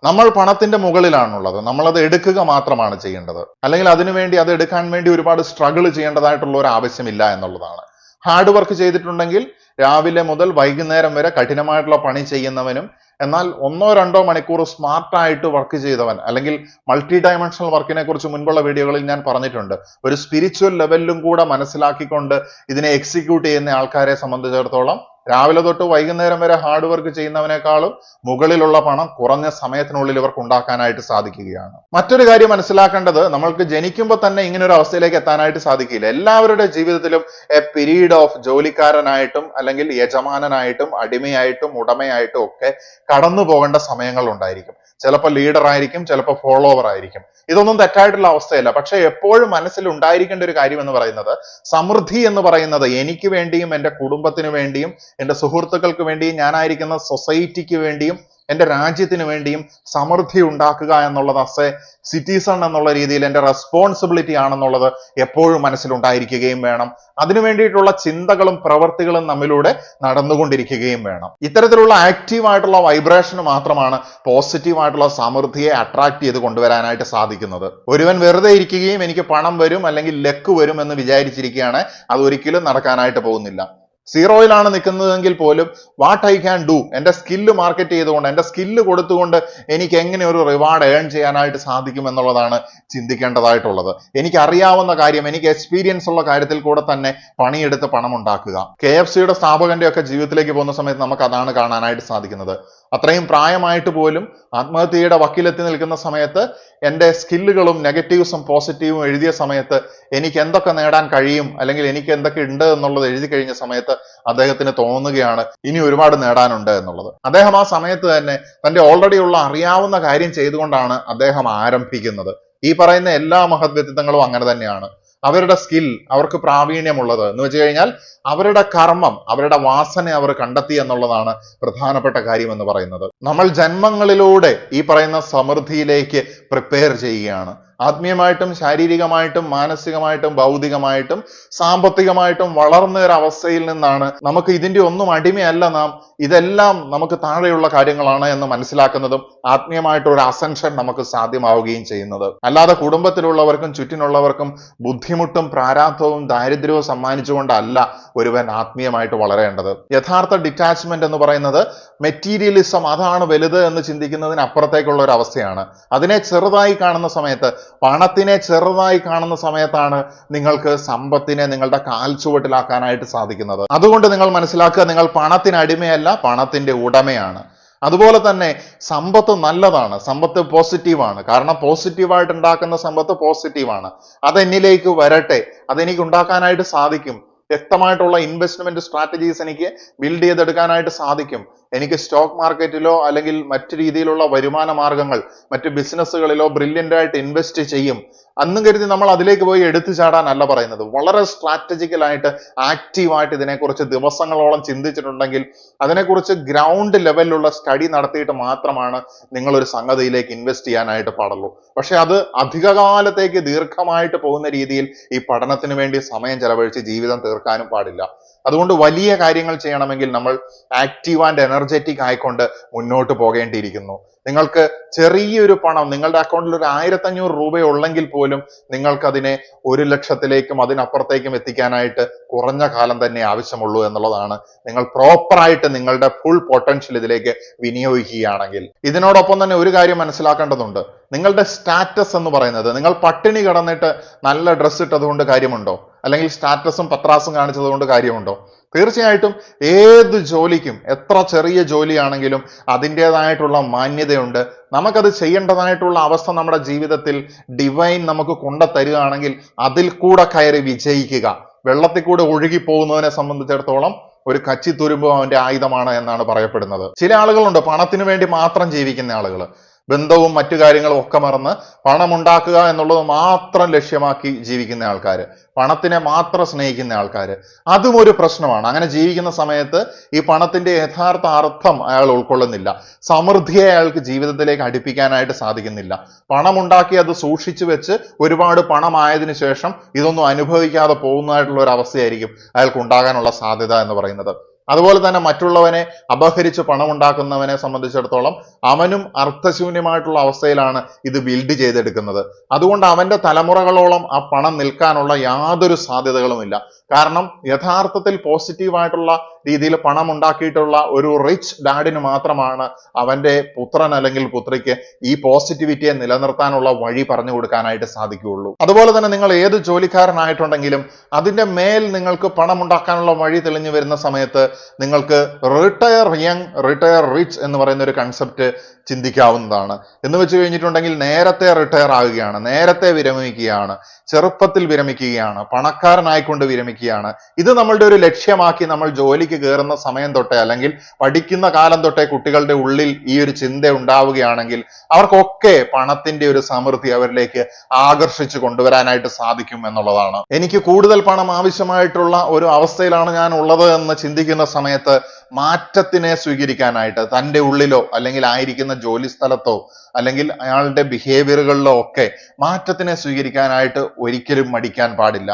നമ്മൾ പണത്തിന്റെ മുകളിലാണുള്ളത്, നമ്മളത് എടുക്കുക മാത്രമാണ് ചെയ്യേണ്ടത്. അല്ലെങ്കിൽ അതിനുവേണ്ടി, അത് എടുക്കാൻ വേണ്ടി ഒരുപാട് സ്ട്രഗിൾ ചെയ്യേണ്ടതായിട്ടുള്ള ഒരു ആവശ്യമില്ല എന്നുള്ളതാണ്. ഹാർഡ് വർക്ക് ചെയ്തിട്ടുണ്ടെങ്കിൽ രാവിലെ മുതൽ വൈകുന്നേരം വരെ കഠിനമായിട്ടുള്ള പണി ചെയ്യുന്നവനും, എന്നാൽ 1-2 മണിക്കൂർ സ്മാർട്ടായിട്ട് വർക്ക് ചെയ്തവൻ, അല്ലെങ്കിൽ മൾട്ടി ഡയമെൻഷണൽ വർക്കിനെ കുറിച്ച് മുൻപുള്ള വീഡിയോകളിൽ ഞാൻ പറഞ്ഞിട്ടുണ്ട്, ഒരു സ്പിരിച്വൽ ലെവലിലും കൂടെ മനസ്സിലാക്കിക്കൊണ്ട് ഇതിനെ എക്സിക്യൂട്ട് ചെയ്യുന്ന ആൾക്കാരെ സംബന്ധിച്ചിടത്തോളം രാവിലെ തൊട്ട് വൈകുന്നേരം വരെ ഹാർഡ് വർക്ക് ചെയ്യുന്നവനേക്കാളും മുകളിലുള്ള പണം കുറഞ്ഞ സമയത്തിനുള്ളിൽ ഇവർക്ക് ഉണ്ടാക്കാനായിട്ട് സാധിക്കുകയാണ്. മറ്റൊരു കാര്യം മനസ്സിലാക്കേണ്ടത്, നമ്മൾക്ക് ജനിക്കുമ്പോൾ തന്നെ ഇങ്ങനെ ഒരു അവസ്ഥയിലേക്ക് എത്താനായിട്ട് സാധിക്കില്ല. എല്ലാവരുടെ ജീവിതത്തിലും എ പീരീഡ് ഓഫ് ജോലിക്കാരനായിട്ടും അല്ലെങ്കിൽ യജമാനനായിട്ടും അടിമയായിട്ടും ഉടമയായിട്ടും ഒക്കെ കടന്നു പോകേണ്ട സമയങ്ങൾ ഉണ്ടായിരിക്കും. ചിലപ്പോൾ ലീഡർ ആയിരിക്കും, ചിലപ്പോൾ ഫോളോവർ ആയിരിക്കും. ഇതൊന്നും തെറ്റായിട്ടുള്ള അവസ്ഥയല്ല. പക്ഷെ എപ്പോഴും മനസ്സിൽ ഉണ്ടായിരിക്കേണ്ട ഒരു കാര്യം എന്ന് പറയുന്നത്, സമൃദ്ധി എന്ന് പറയുന്നത് എനിക്ക് വേണ്ടിയും എൻ്റെ കുടുംബത്തിന് വേണ്ടിയും എൻ്റെ സുഹൃത്തുക്കൾക്ക് വേണ്ടിയും ഞാനായിരിക്കുന്ന സൊസൈറ്റിക്ക് വേണ്ടിയും എൻ്റെ രാജ്യത്തിന് വേണ്ടിയും സമൃദ്ധി ഉണ്ടാക്കുക എന്നുള്ളത് ആസ് എ സിറ്റിസൺ എന്നുള്ള രീതിയിൽ എൻ്റെ റെസ്പോൺസിബിലിറ്റി ആണെന്നുള്ളത് എപ്പോഴും മനസ്സിലുണ്ടായിരിക്കുകയും വേണം. അതിനു വേണ്ടിയിട്ടുള്ള ചിന്തകളും പ്രവർത്തികളും നമ്മിലൂടെ നടന്നുകൊണ്ടിരിക്കുകയും വേണം. ഇത്തരത്തിലുള്ള ആക്റ്റീവായിട്ടുള്ള വൈബ്രേഷന് മാത്രമാണ് പോസിറ്റീവായിട്ടുള്ള സമൃദ്ധിയെ അട്രാക്ട് ചെയ്ത് കൊണ്ടുവരാനായിട്ട് സാധിക്കുന്നത്. ഒരുവൻ വെറുതെ ഇരിക്കുകയും എനിക്ക് പണം വരും അല്ലെങ്കിൽ ലക്ക് വരും എന്ന് വിചാരിച്ചിരിക്കുകയാണ്, അതൊരിക്കലും നടക്കാനായിട്ട് പോകുന്നില്ല. സീറോയിലാണ് നിൽക്കുന്നതെങ്കിൽ പോലും വാട്ട് ഐ ക്യാൻ ഡു, എൻ്റെ സ്കില്ല് മാർക്കറ്റ് ചെയ്തുകൊണ്ട്, എൻ്റെ സ്കില്ല് കൊടുത്തുകൊണ്ട് എനിക്ക് എങ്ങനെ ഒരു റിവാർഡ് ഏൺ ചെയ്യാനായിട്ട് സാധിക്കും എന്നുള്ളതാണ് ചിന്തിക്കേണ്ടതായിട്ടുള്ളത്. എനിക്ക് അറിയാവുന്ന കാര്യം, എനിക്ക് എക്സ്പീരിയൻസ് ഉള്ള കാര്യത്തിൽ കൂടെ തന്നെ പണിയെടുത്ത് പണം ഉണ്ടാക്കുക. KFCയുടെ സ്ഥാപകന്റെ ഒക്കെ ജീവിതത്തിലേക്ക് പോകുന്ന സമയത്ത് നമുക്ക് അതാണ് കാണാനായിട്ട് സാധിക്കുന്നത്. അത്രയും പ്രായമായിട്ട് പോലും ആത്മഹത്യയുടെ വക്കിലെത്തി നിൽക്കുന്ന സമയത്ത് എൻ്റെ സ്കില്ലുകളും നെഗറ്റീവ്സും പോസിറ്റീവും എഴുതിയ സമയത്ത് എനിക്ക് എന്തൊക്കെ നേടാൻ കഴിയും അല്ലെങ്കിൽ എനിക്ക് എന്തൊക്കെ ഉണ്ട് എന്നുള്ളത് എഴുതി കഴിഞ്ഞ സമയത്ത് അദ്ദേഹത്തിന് തോന്നുകയാണ് ഇനി ഒരുപാട് നേടാനുണ്ട് എന്നുള്ളത്. അദ്ദേഹം ആ സമയത്ത് തന്നെ തന്റെ ഓൾറെഡി ഉള്ള അറിയാവുന്ന കാര്യം ചെയ്തുകൊണ്ടാണ് അദ്ദേഹം ആരംഭിക്കുന്നത്. ഈ പറയുന്ന എല്ലാ മഹത് വ്യക്തിത്വങ്ങളും അങ്ങനെ തന്നെയാണ്. അവരുടെ സ്കിൽ, അവർക്ക് പ്രാവീണ്യമുള്ളത് എന്ന് വെച്ച് കഴിഞ്ഞാൽ അവരുടെ കർമ്മം, അവരുടെ വാസന അവർ കണ്ടെത്തി എന്നുള്ളതാണ് പ്രധാനപ്പെട്ട കാര്യം എന്ന് പറയുന്നത്. നമ്മൾ ജന്മങ്ങളിലൂടെ ഈ പറയുന്ന സമൃദ്ധിയിലേക്ക് പ്രിപ്പയർ ചെയ്യുകയാണ്. ആത്മീയമായിട്ടും ശാരീരികമായിട്ടും മാനസികമായിട്ടും ഭൗതികമായിട്ടും സാമ്പത്തികമായിട്ടും വളർന്ന ഒരു അവസ്ഥയിൽ നിന്നാണ് നമുക്ക് ഇതിന്റെ ഒന്നും അടിമയല്ല നാം, ഇതെല്ലാം നമുക്ക് താഴെയുള്ള കാര്യങ്ങളാണ് എന്ന് മനസ്സിലാക്കുന്നതും ആത്മീയമായിട്ടൊരു അസെൻഷൻ നമുക്ക് സാധ്യമാവുകയും ചെയ്യുന്നത്. അല്ലാതെ കുടുംബത്തിലുള്ളവർക്കും ചുറ്റിനുള്ളവർക്കും ബുദ്ധിമുട്ടും പ്രാരാബ്ധവും ദാരിദ്ര്യവും സമ്മാനിച്ചുകൊണ്ടല്ല ഒരുവൻ ആത്മീയമായിട്ട് വളരേണ്ടത്. യഥാർത്ഥ ഡിറ്റാച്ച്മെന്റ് എന്ന് പറയുന്നത് മെറ്റീരിയലിസം, അതാണ് വലുത് എന്ന് ചിന്തിക്കുന്നതിന് അപ്പുറത്തേക്കുള്ള ഒരു അവസ്ഥയാണ്. അതിനെ ചെറുതായി കാണുന്ന സമയത്ത് പണത്തിനെ ചെറുതായി കാണുന്ന സമയത്താണ് നിങ്ങൾക്ക് സമ്പത്തിനെ നിങ്ങളുടെ കാൽച്ചുവട്ടിലാക്കാനായിട്ട് സാധിക്കുന്നത്. അതുകൊണ്ട് നിങ്ങൾ മനസ്സിലാക്കുക, നിങ്ങൾ പണത്തിന് അടിമയല്ല, പണത്തിന്റെ ഉടമയാണ്. അതുപോലെ തന്നെ സമ്പത്ത് നല്ലതാണ്, സമ്പത്ത് പോസിറ്റീവാണ്. കാരണം പോസിറ്റീവായിട്ട് ഉണ്ടാക്കുന്ന സമ്പത്ത് പോസിറ്റീവാണ്. അതെന്നിലേക്ക് വരട്ടെ, അതെനിക്ക് ഉണ്ടാക്കാനായിട്ട് സാധിക്കും. വ്യക്തമായിട്ടുള്ള ഇൻവെസ്റ്റ്മെന്റ് സ്ട്രാറ്റജീസ് എനിക്ക് ബിൽഡ് ചെയ്തെടുക്കാനായിട്ട് സാധിക്കും. എനിക്ക് സ്റ്റോക്ക് മാർക്കറ്റിലോ അല്ലെങ്കിൽ മറ്റു രീതിയിലുള്ള വരുമാന മാർഗങ്ങൾ, മറ്റ് ബിസിനസ്സുകളിലോ ബ്രില്യൻ്റ് ആയിട്ട് ഇൻവെസ്റ്റ് ചെയ്യും അന്നും കരുതി നമ്മൾ അതിലേക്ക് പോയി എടുത്തു ചാടാനല്ല പറയുന്നത്. വളരെ സ്ട്രാറ്റജിക്കലായിട്ട് ആക്റ്റീവായിട്ട് ഇതിനെക്കുറിച്ച് ദിവസങ്ങളോളം ചിന്തിച്ചിട്ടുണ്ടെങ്കിൽ, അതിനെക്കുറിച്ച് ഗ്രൗണ്ട് ലെവലിലുള്ള സ്റ്റഡി നടത്തിയിട്ട് മാത്രമാണ് നിങ്ങളൊരു സംഗതിയിലേക്ക് ഇൻവെസ്റ്റ് ചെയ്യാനായിട്ട് പാടുള്ളൂ. പക്ഷെ അത് അധികകാലത്തേക്ക് ദീർഘമായിട്ട് പോകുന്ന രീതിയിൽ ഈ പഠനത്തിന് വേണ്ടി സമയം ചെലവഴിച്ച് ജീവിതം തീർക്കാനും പാടില്ല. അതുകൊണ്ട് വലിയ കാര്യങ്ങൾ ചെയ്യണമെങ്കിൽ നമ്മൾ ആക്റ്റീവ് ആൻഡ് എനർജറ്റിക് ആയിക്കൊണ്ട് മുന്നോട്ട് പോകേണ്ടിയിരിക്കുന്നു. നിങ്ങൾക്ക് ചെറിയൊരു പണം നിങ്ങളുടെ അക്കൗണ്ടിൽ ഒരു 1500 രൂപ ഉള്ളെങ്കിൽ പോലും നിങ്ങൾക്കതിനെ 1,00,000-ലേക്കും അതിനപ്പുറത്തേക്കും എത്തിക്കാനായിട്ട് കുറഞ്ഞ കാലം തന്നെ ആവശ്യമുള്ളൂ എന്നുള്ളതാണ്. നിങ്ങൾ പ്രോപ്പറായിട്ട് നിങ്ങളുടെ ഫുൾ പൊട്ടൻഷ്യൽ ഇതിലേക്ക് വിനിയോഗിക്കുകയാണെങ്കിൽ. ഇതിനോടൊപ്പം തന്നെ ഒരു കാര്യം മനസ്സിലാക്കേണ്ടതുണ്ട്. നിങ്ങളുടെ സ്റ്റാറ്റസ് എന്ന് പറയുന്നത്, നിങ്ങൾ പട്ടിണി കിടന്നിട്ട് നല്ല ഡ്രസ്സ് ഇട്ടതുകൊണ്ട് കാര്യമുണ്ടോ? അല്ലെങ്കിൽ സ്റ്റാറ്റസും പത്രാസും കാണിച്ചത് കൊണ്ട് കാര്യമുണ്ടോ? തീർച്ചയായിട്ടും ഏത് ജോലിക്കും, എത്ര ചെറിയ ജോലിയാണെങ്കിലും അതിൻ്റെതായിട്ടുള്ള മാന്യതയുണ്ട്. നമുക്കത് ചെയ്യേണ്ടതായിട്ടുള്ള അവസ്ഥ നമ്മുടെ ജീവിതത്തിൽ ഡിവൈൻ നമുക്ക് കൊണ്ടുതരികയാണെങ്കിൽ അതിൽ കൂടെ കയറി വിജയിക്കുക. വെള്ളത്തിൽ കൂടെ ഒഴുകി പോകുന്നതിനെ സംബന്ധിച്ചിടത്തോളം ഒരു കച്ചിത്തുരുമ്പ് അവന്റെ ആയുധമാണ് എന്നാണ് പറയപ്പെടുന്നത്. ചില ആളുകളുണ്ട് പണത്തിന് വേണ്ടി മാത്രം ജീവിക്കുന്ന ആളുകൾ. ബന്ധവും മറ്റു കാര്യങ്ങളും ഒക്കെ മറന്ന് പണം ഉണ്ടാക്കുക എന്നുള്ളത് മാത്രം ലക്ഷ്യമാക്കി ജീവിക്കുന്ന ആൾക്കാർ, പണത്തിനെ മാത്രം സ്നേഹിക്കുന്ന ആൾക്കാർ. അതും ഒരു പ്രശ്നമാണ്. അങ്ങനെ ജീവിക്കുന്ന സമയത്ത് ഈ പണത്തിന്റെ യഥാർത്ഥ അർത്ഥം അയാൾ ഉൾക്കൊള്ളുന്നില്ല. സമൃദ്ധിയെ അയാൾക്ക് ജീവിതത്തിലേക്ക് അടുപ്പിക്കാനായിട്ട് സാധിക്കുന്നില്ല. പണം ഉണ്ടാക്കി അത് സൂക്ഷിച്ചു വെച്ച് ഒരുപാട് പണമായതിനു ശേഷം ഇതൊന്നും അനുഭവിക്കാതെ പോകുന്നതായിട്ടുള്ള ഒരു അവസ്ഥയായിരിക്കും അയാൾക്ക് ഉണ്ടാകാനുള്ള സാധ്യത എന്ന് പറയുന്നത്. അതുപോലെ തന്നെ മറ്റുള്ളവനെ അപഹരിച്ച് പണം ഉണ്ടാക്കുന്നവനെ സംബന്ധിച്ചിടത്തോളം അവനും അർത്ഥശൂന്യമായിട്ടുള്ള അവസ്ഥയിലാണ് ഇത് ബിൽഡ് ചെയ്തെടുക്കുന്നത്. അതുകൊണ്ട് അവന്റെ തലമുറകളോളം ആ പണം നിൽക്കാനുള്ള യാതൊരു സാധ്യതകളുമില്ല. കാരണം യഥാർത്ഥത്തിൽ പോസിറ്റീവായിട്ടുള്ള രീതിയിൽ പണം ഉണ്ടാക്കിയിട്ടുള്ള ഒരു റിച്ച് ഡാഡിന് മാത്രമാണ് അവന്റെ പുത്രൻ അല്ലെങ്കിൽ പുത്രിക്ക് ഈ പോസിറ്റിവിറ്റിയെ നിലനിർത്താനുള്ള വഴി പറഞ്ഞു കൊടുക്കാനായിട്ട് സാധിക്കുകയുള്ളൂ. അതുപോലെ തന്നെ നിങ്ങൾ ഏത് ജോലിക്കാരനായിട്ടുണ്ടെങ്കിലും അതിന്റെ മേൽ നിങ്ങൾക്ക് പണം ഉണ്ടാക്കാനുള്ള വഴി തെളിഞ്ഞു വരുന്ന സമയത്ത് നിങ്ങൾക്ക് റിട്ടയർ യങ് റിട്ടയർ റിച്ച് എന്ന് പറയുന്ന ഒരു കൺസെപ്റ്റ് ചിന്തിക്കാവുന്നതാണ്. എന്ന് വെച്ച് കഴിഞ്ഞിട്ടുണ്ടെങ്കിൽ നേരത്തെ റിട്ടയർ ആകുകയാണ്, നേരത്തെ വിരമിക്കുകയാണ്, ചെറുപ്പത്തിൽ വിരമിക്കുകയാണ്, പണക്കാരനായിക്കൊണ്ട് വിരമിക്കുകയാണ്. ഇത് നമ്മളുടെ ഒരു ലക്ഷ്യമാക്കി നമ്മൾ ജോലിക്ക് കയറുന്ന സമയം തൊട്ടേ അല്ലെങ്കിൽ പഠിക്കുന്ന കാലം തൊട്ടേ കുട്ടികളുടെ ഉള്ളിൽ ഈ ഒരു ചിന്ത ഉണ്ടാവുകയാണെങ്കിൽ അവർക്കൊക്കെ പണത്തിന്റെ ഒരു സമൃദ്ധി അവരിലേക്ക് ആകർഷിച്ചു കൊണ്ടുവരാനായിട്ട് സാധിക്കും എന്നുള്ളതാണ്. എനിക്ക് കൂടുതൽ പണം ആവശ്യമായിട്ടുള്ള ഒരു അവസ്ഥയിലാണ് ഞാൻ ഉള്ളത് എന്ന് ചിന്തിക്കുന്ന സമയത്ത് മാറ്റത്തിനെ സ്വീകരിക്കാനായിട്ട് തൻ്റെ ഉള്ളിലോ അല്ലെങ്കിൽ ആയിരിക്കുന്ന ജോലി സ്ഥലത്തോ അല്ലെങ്കിൽ അയാളുടെ ബിഹേവിയറുകളിലോ ഒക്കെ മാറ്റത്തിനെ സ്വീകരിക്കാനായിട്ട് ഒരിക്കലും മടിക്കാൻ പാടില്ല.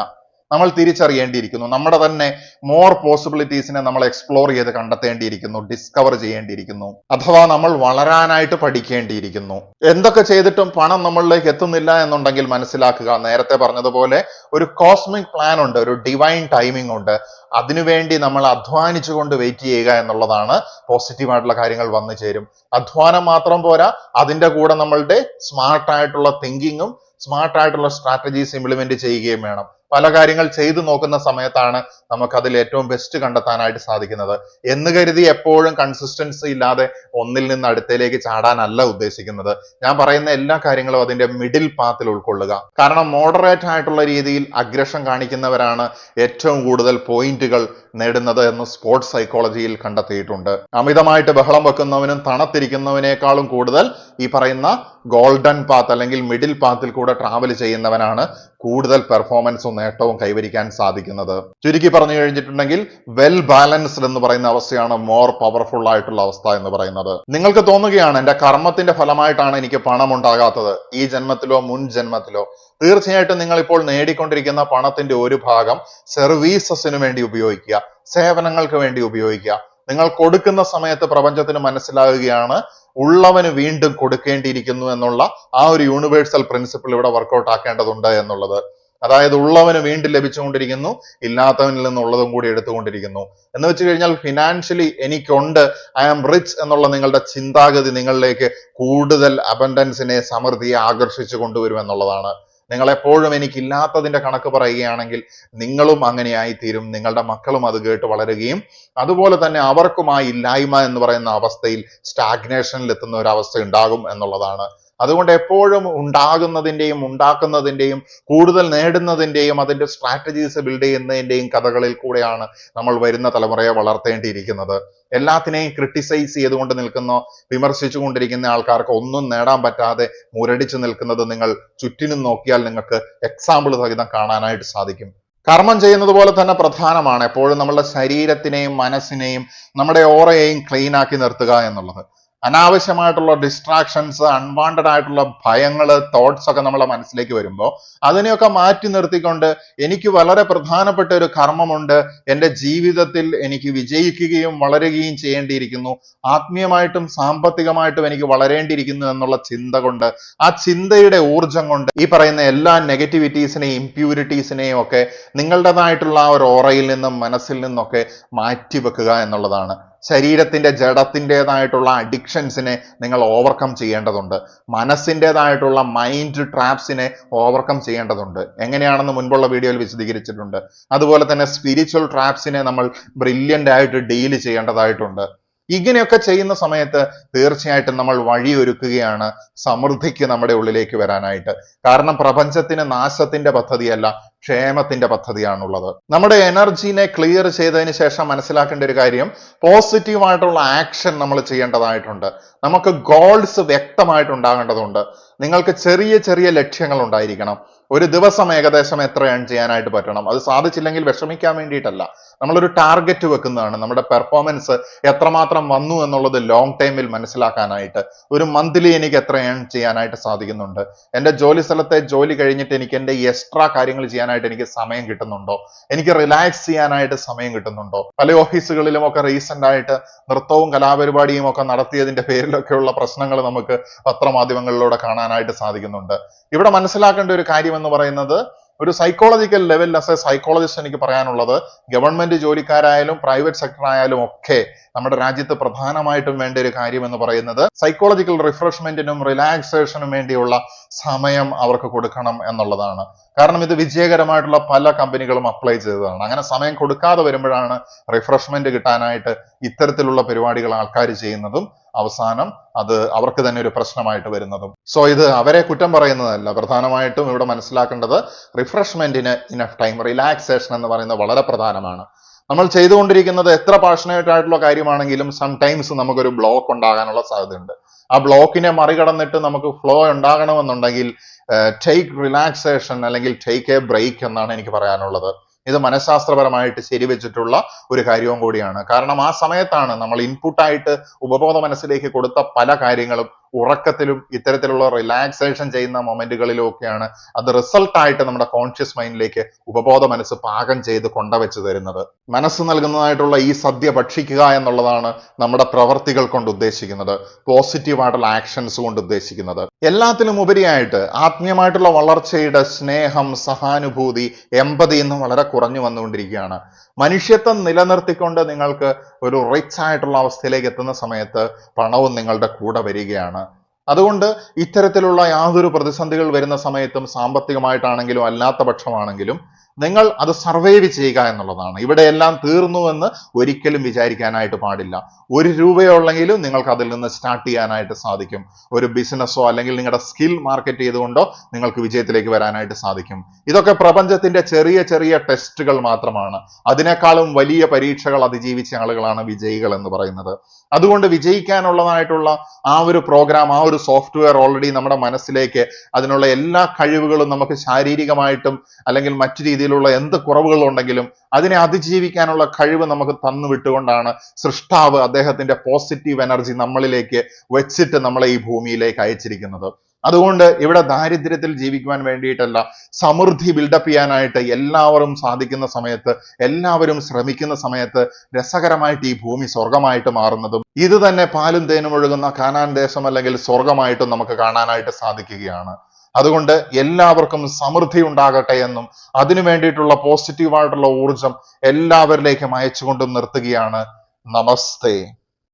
നമ്മൾ തിരിച്ചറിയേണ്ടിയിരിക്കുന്നു. നമ്മുടെ തന്നെ മോർ പോസിബിലിറ്റീസിനെ നമ്മൾ എക്സ്പ്ലോർ ചെയ്ത് കണ്ടെത്തേണ്ടിയിരിക്കുന്നു, ഡിസ്കവർ ചെയ്യേണ്ടിയിരിക്കുന്നു. അഥവാ നമ്മൾ വളരാനായിട്ട് പഠിക്കേണ്ടിയിരിക്കുന്നു. എന്തൊക്കെ ചെയ്തിട്ടും പണം നമ്മളിലേക്ക് എത്തുന്നില്ല എന്നുണ്ടെങ്കിൽ മനസ്സിലാക്കുക, നേരത്തെ പറഞ്ഞതുപോലെ ഒരു കോസ്മിക് പ്ലാൻ ഉണ്ട്, ഒരു ഡിവൈൻ ടൈമിംഗ് ഉണ്ട്. അതിനുവേണ്ടി നമ്മൾ അധ്വാനിച്ചുകൊണ്ട് വെയിറ്റ് ചെയ്യുക എന്നുള്ളതാണ് പോസിറ്റീവായിട്ടുള്ള കാര്യങ്ങൾ വന്നു ചേരും. അധ്വാനം മാത്രം പോരാ, അതിൻ്റെ കൂടെ നമ്മളുടെ സ്മാർട്ടായിട്ടുള്ള തിങ്കിങ്ങും സ്മാർട്ടായിട്ടുള്ള സ്ട്രാറ്റജീസ് ഇംപ്ലിമെന്റ് ചെയ്യുകയും വേണം. പല കാര്യങ്ങൾ ചെയ്തു നോക്കുന്ന സമയത്താണ് നമുക്ക് അതിൽ ഏറ്റവും ബെസ്റ്റ് കണ്ടെത്താനായിട്ട് സാധിക്കുന്നത്. എന്ന് കരുതി എപ്പോഴും കൺസിസ്റ്റൻസി ഇല്ലാതെ ഒന്നിൽ നിന്ന് അടുത്തേക്ക് ചാടാനല്ല ഉദ്ദേശിക്കുന്നത്. ഞാൻ പറയുന്ന എല്ലാ കാര്യങ്ങളും അതിന്റെ മിഡിൽ പാത്തിൽ ഉൾക്കൊള്ളുക. കാരണം മോഡറേറ്റ് ആയിട്ടുള്ള രീതിയിൽ അഗ്രഷൻ കാണിക്കുന്നവരാണ് ഏറ്റവും കൂടുതൽ പോയിന്റുകൾ നേടുന്നത് എന്ന് സ്പോർട്സ് സൈക്കോളജിയിൽ കണ്ടെത്തിയിട്ടുണ്ട്. അമിതമായിട്ട് ബഹളം വെക്കുന്നവനും തണുത്തിരിക്കുന്നവനേക്കാളും കൂടുതൽ ഈ പറയുന്ന ഗോൾഡൻ പാത്ത് അല്ലെങ്കിൽ മിഡിൽ പാത്തിൽ കൂടെ ട്രാവൽ ചെയ്യുന്നവനാണ് കൂടുതൽ പെർഫോമൻസും നേട്ടവും കൈവരിക്കാൻ സാധിക്കുന്നത്. ചുരുക്കി പറഞ്ഞു കഴിഞ്ഞിട്ടുണ്ടെങ്കിൽ വെൽ ബാലൻസ്ഡ് എന്ന് പറയുന്ന അവസ്ഥയാണ് മോർ പവർഫുൾ ആയിട്ടുള്ള അവസ്ഥ എന്ന് പറയുന്നത്. നിങ്ങൾക്ക് തോന്നുകയാണ് എന്റെ കർമ്മത്തിന്റെ ഫലമായിട്ടാണ് എനിക്ക് പണം ഉണ്ടാകാത്തത്, ഈ ജന്മത്തിലോ മുൻ ജന്മത്തിലോ. തീർച്ചയായിട്ടും നിങ്ങൾ ഇപ്പോൾ നേടിക്കൊണ്ടിരിക്കുന്ന പണത്തിന്റെ ഒരു ഭാഗം സർവീസസിന് വേണ്ടി ഉപയോഗിക്കുക, സേവനങ്ങൾക്ക് വേണ്ടി ഉപയോഗിക്കുക. നിങ്ങൾ കൊടുക്കുന്ന സമയത്ത് പ്രപഞ്ചത്തിന് മനസ്സിലാകുകയാണ് ഉള്ളവന് വീണ്ടും കൊടുക്കേണ്ടിയിരിക്കുന്നു എന്നുള്ള ആ ഒരു യൂണിവേഴ്സൽ പ്രിൻസിപ്പിൾ ഇവിടെ വർക്കൗട്ട് ആക്കേണ്ടതുണ്ട് എന്നുള്ളത്. അതായത് ഉള്ളവന് വീണ്ടും ലഭിച്ചുകൊണ്ടിരിക്കുന്നു, ഇല്ലാത്തവനിൽ നിന്നുള്ളതും കൂടി എടുത്തുകൊണ്ടിരിക്കുന്നു. എന്ന് വെച്ച് കഴിഞ്ഞാൽ ഫിനാൻഷ്യലി എനിക്കുണ്ട്, ഐ ആം റിച്ച് എന്നുള്ള നിങ്ങളുടെ ചിന്താഗതി നിങ്ങളിലേക്ക് കൂടുതൽ അബൻഡൻസിനെ, സമൃദ്ധിയെ ആകർഷിച്ചു കൊണ്ടുവരും എന്നുള്ളതാണ്. നിങ്ങൾ എപ്പോഴും എനിക്കില്ലാത്തതിന്റെ കണക്ക് പറയുകയാണെങ്കിൽ നിങ്ങളും അങ്ങനെയായി തീരും, നിങ്ങളുടെ മക്കളും അത് കേട്ട് വളരുകയും അതുപോലെ തന്നെ അവർക്കും ആ ഇല്ലായ്മ എന്ന് പറയുന്ന അവസ്ഥയിൽ സ്റ്റാഗ്നേഷനിൽ എത്തുന്ന ഒരു അവസ്ഥ ഉണ്ടാകും എന്നുള്ളതാണ്. അതുകൊണ്ട് എപ്പോഴും ഉണ്ടാകുന്നതിന്റെയും ഉണ്ടാക്കുന്നതിന്റെയും കൂടുതൽ നേടുന്നതിന്റെയും അതിന്റെ സ്ട്രാറ്റജീസ് ബിൽഡ് ചെയ്യുന്നതിന്റെയും കഥകളിൽ കൂടെയാണ് നമ്മൾ വരുന്ന തലമുറയെ വളർത്തേണ്ടിയിരിക്കുന്നത്. എല്ലാത്തിനെയും ക്രിട്ടിസൈസ് ചെയ്തുകൊണ്ട് നിൽക്കുന്ന, വിമർശിച്ചു കൊണ്ടിരിക്കുന്ന ആൾക്കാർക്ക് ഒന്നും നേടാൻ പറ്റാതെ മുരടിച്ചു നിൽക്കുന്നത് നിങ്ങൾ ചുറ്റിനും നോക്കിയാൽ നിങ്ങൾക്ക് എക്സാമ്പിൾ സഹിതം കാണാനായിട്ട് സാധിക്കും. കർമ്മം ചെയ്യുന്നത് പോലെ തന്നെ പ്രധാനമാണ് എപ്പോഴും നമ്മളുടെ ശരീരത്തിനെയും മനസ്സിനെയും നമ്മുടെ ഓറയെയും ക്ലീൻ ആക്കി നിർത്തുക എന്നുള്ളത്. അനാവശ്യമായിട്ടുള്ള ഡിസ്ട്രാക്ഷൻസ്, അൺവാണ്ടഡ് ആയിട്ടുള്ള ഭയങ്ങള്, തോട്ട്സ് ഒക്കെ നമ്മളെ മനസ്സിലേക്ക് വരുമ്പോൾ അതിനെയൊക്കെ മാറ്റി നിർത്തിക്കൊണ്ട് എനിക്ക് വളരെ പ്രധാനപ്പെട്ട ഒരു കർമ്മമുണ്ട്, എൻ്റെ ജീവിതത്തിൽ എനിക്ക് വിജയിക്കുകയും വളരുകയും ചെയ്യേണ്ടിയിരിക്കുന്നു, ആത്മീയമായിട്ടും സാമ്പത്തികമായിട്ടും എനിക്ക് വളരേണ്ടിയിരിക്കുന്നു എന്നുള്ള ചിന്ത കൊണ്ട്, ആ ചിന്തയുടെ ഊർജം കൊണ്ട് ഈ പറയുന്ന എല്ലാ നെഗറ്റിവിറ്റീസിനെയും ഇംപ്യൂരിറ്റീസിനെയും ഒക്കെ നിങ്ങളുടേതായിട്ടുള്ള ആ ഒരു ഓറയിൽ നിന്നും മനസ്സിൽ നിന്നൊക്കെ മാറ്റിവെക്കുക എന്നുള്ളതാണ്. ശരീരത്തിന്റെ ജഡത്തിൻ്റെതായിട്ടുള്ള അഡിക്ഷൻസിനെ നിങ്ങൾ ഓവർകം ചെയ്യേണ്ടതുണ്ട്. മനസ്സിൻ്റെതായിട്ടുള്ള മൈൻഡ് ട്രാപ്സിനെ ഓവർകം ചെയ്യേണ്ടതുണ്ട്. എങ്ങനെയാണെന്ന് മുൻപുള്ള വീഡിയോയിൽ വിശദീകരിച്ചിട്ടുണ്ട്. അതുപോലെ തന്നെ സ്പിരിച്വൽ ട്രാപ്സിനെ നമ്മൾ ബ്രില്യൻ്റ് ആയിട്ട് ഡീൽ ചെയ്യേണ്ടതായിട്ടുണ്ട്. ഇങ്ങനെയൊക്കെ ചെയ്യുന്ന സമയത്ത് തീർച്ചയായിട്ടും നമ്മൾ വഴിയൊരുക്കുകയാണ് സമൃദ്ധിക്ക് നമ്മുടെ ഉള്ളിലേക്ക് വരാനായിട്ട്. കാരണം പ്രപഞ്ചത്തിന് നാശത്തിന്റെ പദ്ധതിയല്ല, ക്ഷേമത്തിന്റെ പദ്ധതിയാണുള്ളത്. നമ്മുടെ എനർജീനെ ക്ലിയർ ചെയ്തതിന് ശേഷം മനസ്സിലാക്കേണ്ട ഒരു കാര്യം, പോസിറ്റീവായിട്ടുള്ള ആക്ഷൻ നമ്മൾ ചെയ്യേണ്ടതായിട്ടുണ്ട്. നമുക്ക് ഗോൾസ് വ്യക്തമായിട്ടുണ്ടാകേണ്ടതുണ്ട്. നിങ്ങൾക്ക് ചെറിയ ചെറിയ ലക്ഷ്യങ്ങൾ ഉണ്ടായിരിക്കണം. ഒരു ദിവസം ഏകദേശം എത്ര ഏൺ ചെയ്യാനായിട്ട് പറ്റണം. അത് സാധിച്ചില്ലെങ്കിൽ വിഷമിക്കാൻ വേണ്ടിയിട്ടല്ല, നമ്മളൊരു ടാർഗറ്റ് വെക്കുന്നതാണ്. നമ്മുടെ പെർഫോമൻസ് എത്രമാത്രം വന്നു എന്നുള്ളത് ലോങ് ടൈമിൽ മനസ്സിലാക്കാനായിട്ട്. ഒരു മന്ത്ലി എനിക്ക് എത്ര ഏൺ ചെയ്യാനായിട്ട് സാധിക്കുന്നുണ്ട്, എൻ്റെ ജോലി സ്ഥലത്തെ ജോലി കഴിഞ്ഞിട്ട് എനിക്ക് എൻ്റെ എക്സ്ട്രാ കാര്യങ്ങൾ ചെയ്യാനായിട്ട് എനിക്ക് സമയം കിട്ടുന്നുണ്ടോ, എനിക്ക് റിലാക്സ് ചെയ്യാനായിട്ട് സമയം കിട്ടുന്നുണ്ടോ. പല ഓഫീസുകളിലും ഒക്കെ റീസെന്റ് ആയിട്ട് നൃത്തവും കലാപരിപാടിയും ഒക്കെ നടത്തിയതിന്റെ പേരിലൊക്കെയുള്ള പ്രശ്നങ്ങൾ നമുക്ക് പത്രമാധ്യമങ്ങളിലൂടെ കാണാനായിട്ട് സാധിക്കുന്നുണ്ട്. ഇവിടെ മനസ്സിലാക്കേണ്ട ഒരു കാര്യം എന്ന് പറയുന്നത്, ഒരു psychological level as A psychologist എനിക്ക് പറയാനുള്ളത്, ഗവൺമെന്റ് ജോലിക്കാരായാലും പ്രൈവറ്റ് സെക്ടർ ആയാലും ഒക്കെ നമ്മുടെ രാജ്യത്ത് പ്രധാനമായിട്ടും വേണ്ട ഒരു കാര്യം എന്ന് പറയുന്നത് സൈക്കോളജിക്കൽ റിഫ്രഷ്മെന്റിനും റിലാക്സേഷനും വേണ്ടിയുള്ള സമയം അവർക്ക് കൊടുക്കണം എന്നുള്ളതാണ്. കാരണം ഇത് വിജയകരമായിട്ടുള്ള പല കമ്പനികളും അപ്ലൈ ചെയ്തതാണ്. അങ്ങനെ സമയം കൊടുക്കാതെ വരുമ്പോഴാണ് റിഫ്രഷ്മെന്റ് കിട്ടാനായിട്ട് ഇത്തരത്തിലുള്ള പരിപാടികൾ ആൾക്കാർ ചെയ്യുന്നതും അവസാനം അത് അവർക്ക് തന്നെ ഒരു പ്രശ്നമായിട്ട് വരുന്നതും. സോ ഇത് അവരെ കുറ്റം പറയുന്നതല്ല. പ്രധാനമായിട്ടും ഇവിടെ മനസ്സിലാക്കേണ്ടത് റിഫ്രഷ്മെന്റിന് ഇനഫ് ടൈം, റിലാക്സേഷൻ എന്ന് പറയുന്നത് വളരെ പ്രധാനമാണ്. നമ്മൾ ചെയ്തുകൊണ്ടിരിക്കുന്നത് എത്ര പാഷനേറ്റ് ആയിട്ടുള്ള കാര്യമാണെങ്കിലും സംടൈംസ് നമുക്കൊരു ബ്ലോക്ക് ഉണ്ടാകാനുള്ള സാധ്യതയുണ്ട്. ആ ബ്ലോക്കിനെ മറികടന്നിട്ട് നമുക്ക് ഫ്ലോ ഉണ്ടാകണമെന്നുണ്ടെങ്കിൽ ടേക്ക് റിലാക്സേഷൻ അല്ലെങ്കിൽ ടേക്ക് എ ബ്രേക്ക് എന്നാണ് എനിക്ക് പറയാനുള്ളത്. ഇത് മനഃശാസ്ത്രപരമായിട്ട് ശരിവെച്ചിട്ടുള്ള ഒരു കാര്യവും കൂടിയാണ്. കാരണം ആ സമയത്താണ് നമ്മൾ ഇൻപുട്ടായിട്ട് ഉപബോധ മനസ്സിലേക്ക് കൊടുത്ത പല കാര്യങ്ങളും ഉറക്കത്തിലും ഇത്തരത്തിലുള്ള റിലാക്സേഷൻ ചെയ്യുന്ന മൊമെന്റുകളിലും ഒക്കെയാണ് അത് റിസൾട്ടായിട്ട് നമ്മുടെ കോൺഷ്യസ് മൈൻഡിലേക്ക് ഉപബോധ മനസ്സ് പാകം ചെയ്ത് കൊണ്ടുവച്ച് തരുന്നത്. മനസ്സ് നൽകുന്നതായിട്ടുള്ള ഈ സദ്യ ഭക്ഷിക്കുക എന്നുള്ളതാണ് നമ്മുടെ പ്രവർത്തികൾ കൊണ്ട് ഉദ്ദേശിക്കുന്നത്, പോസിറ്റീവായിട്ടുള്ള ആക്ഷൻസ് കൊണ്ട് ഉദ്ദേശിക്കുന്നത്. എല്ലാത്തിലും ഉപരിയായിട്ട് ആത്മീയമായിട്ടുള്ള വളർച്ചയുടെ സ്നേഹം, സഹാനുഭൂതി, എമ്പതി എന്നും വളരെ കുറഞ്ഞു വന്നുകൊണ്ടിരിക്കുകയാണ്. മനുഷ്യത്വം നിലനിർത്തിക്കൊണ്ട് നിങ്ങൾക്ക് ഒരു റിച്ച് ആയിട്ടുള്ള അവസ്ഥയിലേക്ക് എത്തുന്ന സമയത്ത് പണവും നിങ്ങളുടെ കൂടെ വരികയാണ്. അതുകൊണ്ട് ഇത്തരത്തിലുള്ള യാതൊരു പ്രതിസന്ധികൾ വരുന്ന സമയത്തും സാമ്പത്തികമായിട്ടാണെങ്കിലും അല്ലാത്ത പക്ഷമാണെങ്കിലും നിങ്ങൾ അത് സർവൈവ് ചെയ്യുക എന്നുള്ളതാണ്. ഇവിടെ എല്ലാം തീർന്നു എന്ന് ഒരിക്കലും വിചാരിക്കാനായിട്ട് പാടില്ല. 1 രൂപയുള്ളെങ്കിലും നിങ്ങൾക്ക് അതിൽ നിന്ന് സ്റ്റാർട്ട് ചെയ്യാനായിട്ട് സാധിക്കും. ഒരു ബിസിനസ്സോ അല്ലെങ്കിൽ നിങ്ങളുടെ സ്കിൽ മാർക്കറ്റ് ചെയ്തുകൊണ്ടോ നിങ്ങൾക്ക് വിജയത്തിലേക്ക് വരാനായിട്ട് സാധിക്കും. ഇതൊക്കെ പ്രപഞ്ചത്തിന്റെ ചെറിയ ചെറിയ ടെസ്റ്റുകൾ മാത്രമാണ്. അതിനേക്കാളും വലിയ പരീക്ഷകൾ അതിജീവിച്ച ആളുകളാണ് വിജയികൾ എന്ന് പറയുന്നത്. അതുകൊണ്ട് വിജയിക്കാനുള്ളതായിട്ടുള്ള ആ ഒരു പ്രോഗ്രാം, ആ ഒരു സോഫ്റ്റ്വെയർ ഓൾറെഡി നമ്മുടെ മനസ്സിലേക്ക്, അതിനുള്ള എല്ലാ കഴിവുകളും നമുക്ക് ശാരീരികമായിട്ടും അല്ലെങ്കിൽ മറ്റു രീതിയിലുള്ള എന്ത് കുറവുകളുണ്ടെങ്കിലും അതിനെ അതിജീവിക്കാനുള്ള കഴിവ് നമുക്ക് തന്നു വിട്ടുകൊണ്ടാണ് സൃഷ്ടാവ് അദ്ദേഹത്തിന്റെ പോസിറ്റീവ് എനർജി നമ്മളിലേക്ക് വെച്ചിട്ട് നമ്മളെ ഈ ഭൂമിയിലേക്ക് അയച്ചിരിക്കുന്നത്. അതുകൊണ്ട് ഇവിടെ ദാരിദ്ര്യത്തിൽ ജീവിക്കുവാൻ വേണ്ടിയിട്ടല്ല, സമൃദ്ധി ബിൽഡപ്പ് ചെയ്യാനായിട്ട് എല്ലാവരും സാധിക്കുന്ന സമയത്ത്, എല്ലാവരും ശ്രമിക്കുന്ന സമയത്ത് രസകരമായിട്ട് ഈ ഭൂമി സ്വർഗമായിട്ട് മാറുന്നതും ഇത് തന്നെ പാലും തേനും ഒഴുകുന്ന കാനാൻ ദേശം അല്ലെങ്കിൽ സ്വർഗമായിട്ടും നമുക്ക് കാണാനായിട്ട് സാധിക്കുകയാണ്. അതുകൊണ്ട് എല്ലാവർക്കും സമൃദ്ധി ഉണ്ടാകട്ടെ എന്നും അതിനു വേണ്ടിയിട്ടുള്ള പോസിറ്റീവായിട്ടുള്ള ഊർജം എല്ലാവരിലേക്കും അയച്ചുകൊണ്ട് നിർത്തുകയാണ്. നമസ്തേ.